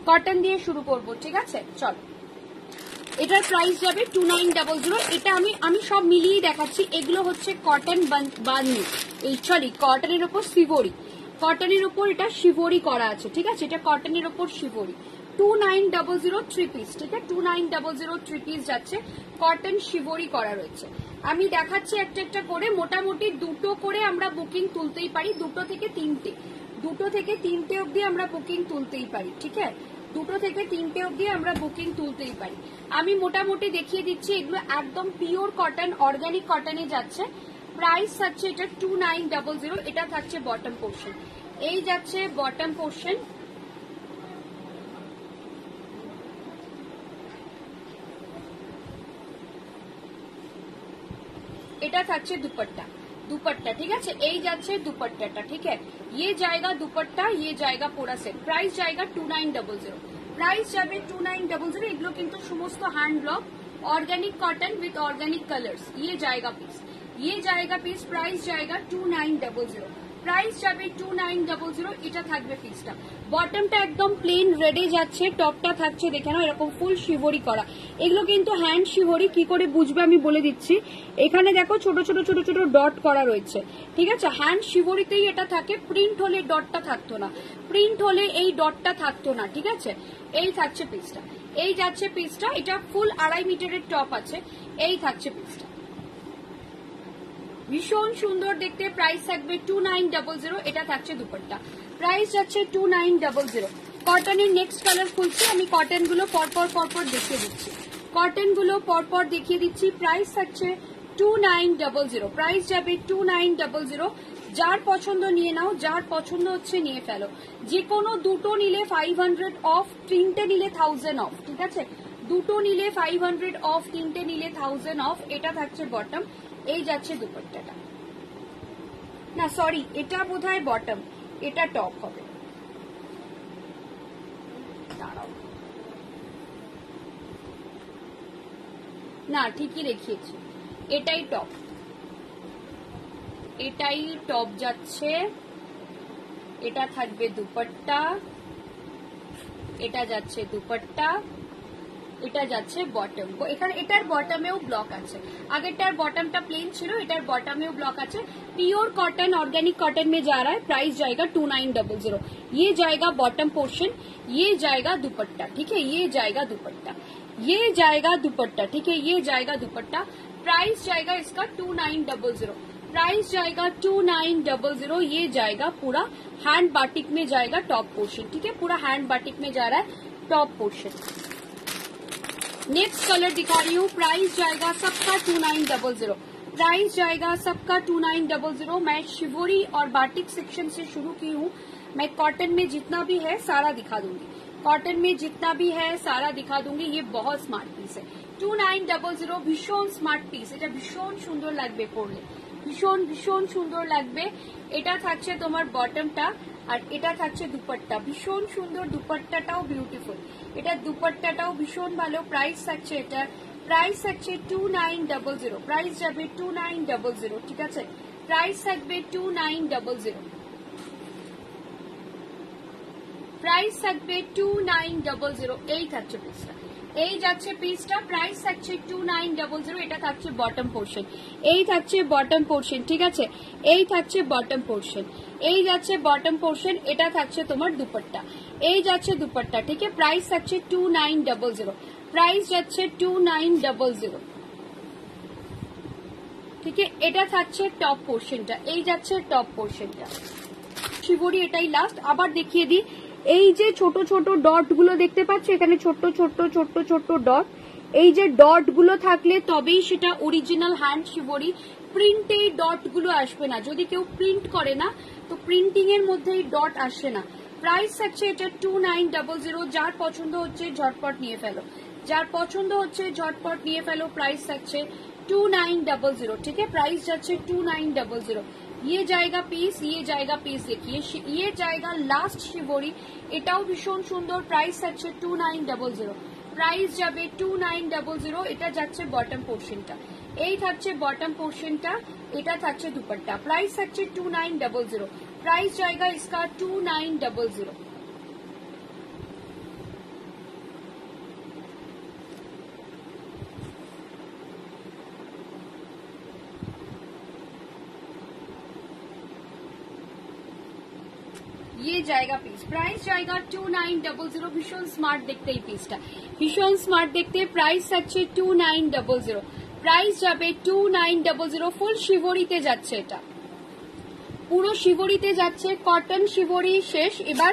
Cotton দিয়ে শুরু করব, ঠিক আছে? চলো, এটার প্রাইস যাবে 2900। এটা আমি সব মিলিয়ে দেখাচ্ছি। এগুলো হচ্ছে কটন বানি, এই সরি কটনের ওপর শিবরি, কটনের ওপর এটা শিবরি করা আছে, ঠিক আছে? এটা কটনের ওপর শিবরি। 2900 3 পিস, ঠিক আছে? 2900 3 পিস যাচ্ছে, কটন শিবরি করা রয়েছে। আমি দেখাচ্ছি একটা একটা করে, মোটামুটি দুটো করে আমরা বুকিং তুলতেই পারি, দুটো থেকে তিনটে অবধি আমরা বুকিং তুলতেই পারি, ঠিক আছে? দুটো থেকে তিনটে অবধি আমরা বুকিং তুলতেই পারি। আমি মোটামুটি দেখিয়ে দিচ্ছি, এগুলো একদম পিওর কটন, অর্গানিক কটনে যাচ্ছে। প্রাইস থাকছে এটা 2900। এটা থাকছে বটম পোর্শন, এই যাচ্ছে বটম পোর্শন। এটা থাকছে দুপट्टा, दुपट्टा, ठीक है? এই যাচ্ছে দুপट्टाটা, ठीक है? ये जाएगा दुपट्टा, ये जाएगा पूरा सेट। प्राइस जाएगा 2900, प्राइस যাবে 2900। এগুলো কিন্তু সমস্ত hand block, organic cotton with organic colours. ये जाएगा पीस, ये जाएगा पीस। प्राइस जाएगा 2900, প্রাইস যাবে 2900। এটা থাকবে পিসটা। বটমটা একদম প্লেন রেডে যাচ্ছে, টপটা থাকছে দেখে নাও এরকম ফুল শিবরি করা। এগুলো কিন্তু হ্যান্ড শিবরি, কি করে বুঝবে আমি বলে দিচ্ছি। এখানে দেখো ছোট ছোট ছোট ছোট ডট করা রয়েছে, ঠিক আছে? হ্যান্ড শিবরিতেই এটা থাকে, প্রিন্ট হলে ডটটা থাকতো না, প্রিন্ট হলে এই ডটটা থাকতো না, ঠিক আছে? এই থাকছে পিসটা, এই যাচ্ছে পিসটা। এটা ফুল 2.5 মিটারের টপ আছে, এই থাকছে পিসটা, ভীষণ সুন্দর দেখতে। প্রাইস থাকবে 2900। এটা থাকছে দুপাট্টা, প্রাইস যাচ্ছে 2900। কটনের নেক্সট কালার খুলছি আমি, কটন গুলো পরপর দেখিয়ে দিচ্ছি, কটন গুলো পরপর দেখিয়ে দিচ্ছি। প্রাইস থাকছে 2900, প্রাইস যাবে 2900। যার পছন্দ নিয়ে নাও, যার পছন্দ হচ্ছে নিয়ে ফেলো। যে কোনো দুটো নিলে 500 অফ, তিনটে নিলে 1000 অফ, ঠিক আছে? দুটো নিলে 500 অফ, তিনটে নিলে 1000 অফ। এটা থাকছে বটম, এই যাচ্ছে দুপাট্টাটা। না সরি, এটা বোধহয় বটম, এটা টপ হবে। দাঁড়াও, না ঠিকই দেখিয়েছি, এটাই টপ, এটাই টপ যাচ্ছে। এটা থাকবে দুপাট্টা, এটা যাচ্ছে দুপাট্টা, এটা যাচ্ছে বটম। এখানে এটার বটমেও ব্লক আছে, আগেরটার বটমটা প্লেन ছিল, এটার বটমেও ব্লক আছে। प्योर कॉटन ऑर्गेनिक कॉटन में जा रहा है। प्राइस जाएगा 2900। ये जाएगा बॉटम पोर्शन, ये जाएगा दुपट्टा, ठीक है? ये जाएगा दुपट्टा, ये जाएगा दुपट्टा, ठीक है? ये जाएगा दुपट्टा। प्राइस जाएगा इसका 2900, प्राइस जाएगा 2900। ये जाएगा पूरा हैंड बाटिक में जाएगा टॉप पोर्शन, ठीक है? पूरा हैंड बाटिक में जा रहा है टॉप पोर्शन। नेक्स्ट कलर दिखा रही हूँ, प्राइस जाएगा सबका 2900, प्राइस जाएगा सबका 2900। मैं शिवोरी और बाटिक सेक्शन से शुरू की हूँ, मैं कॉटन में जितना भी है सारा दिखा दूंगी, कॉटन में जितना भी है सारा दिखा दूंगी। ये बहुत स्मार्ट पीस है, 2900 भीषण स्मार्ट पिस। এটা ভীষণ সুন্দর লাগবে পরলে, ভীষণ ভীষণ সুন্দর লাগবে। এটা থাকছে তোমার বটমটা, আর এটা থাকছে দুপাট্টা, ভীষণ সুন্দর। দুপাট্টাটাও বিউটিফুল, এটা দুপাট্টাটাও ভীষণ ভালো। প্রাইস থাকছে এটা, প্রাইস থাকছে 2900, প্রাইস যাবে 2900, ঠিক আছে? প্রাইস থাকবে 2900, প্রাইস থাকবে 2900। এই থাকছে পিসটা, এই যাচ্ছে পিসটা। প্রাইস থাকছে 2900। এটা থাকছে বটম পোর্শন, এই থাকছে বটম পোর্শন, ঠিক আছে? এই থাকছে বটম পোর্শন, এই যাচ্ছে বটম পোর্শন। এটা থাকছে তোমার দুপাট্টা, এই যাচ্ছে দুপাট্টা, ঠিক আছে? প্রাইস থাকছে 2900, প্রাইস যাচ্ছে 2900, ঠিক আছে? এটা থাকছে টপ পোর্শনটা, এই যাচ্ছে টপ পোর্শনটা। শিবরি এটাই লাস্ট। আবার দেখিয়ে দিই, এই যে ছোট ছোট ডট গুলো দেখতে পাচ্ছ, এখানে ছোট ছোট ছোট ছোট ডট, এই যে ডট গুলো থাকলে তবেই সেটা অরিজিনাল হ্যান্ড শিবরি। প্রিন্টে ডট গুলো আসবে না, যদি কেউ প্রিন্ট করে না তো প্রিন্টিং এর মধ্যে ডট আসে না। প্রাইস থাকছে এটা 2900। যার পছন্দ হচ্ছে ঝটপট নিয়ে ফেলো, যার পছন্দ হচ্ছে ঝটপট নিয়ে ফেলো। প্রাইস থাকছে 2900, ठीक है? प्राइस যাচ্ছে 2900। ये जाएगा पीस, ये जाएगा पीस। देखिए ये जाएगा लास्ट शिवोरी, এটাও ভীষণ সুন্দর। প্রাইস থাকছে 2900, প্রাইস যাবে 2900। এটা যাচ্ছে বটম পোর্শনটা, এই থাকছে বটম পোর্শনটা। এটা থাকছে দুপাট্টা, প্রাইস থাকছে 2900, प्राइस जाएगा इसका 2900। ये जाएगा पीस, प्राइस जाएगा 2900। ভীষণ স্মার্ট দেখতে এই পিসটা, ভীষণ স্মার্ট দেখতে। প্রাইস আছে 2900, প্রাইস যাবে 2900। ফুল শিবরিতে যাচ্ছে, এটা পুরো শিবরিতে যাচ্ছে, কটন শিবরি শেষ। এবার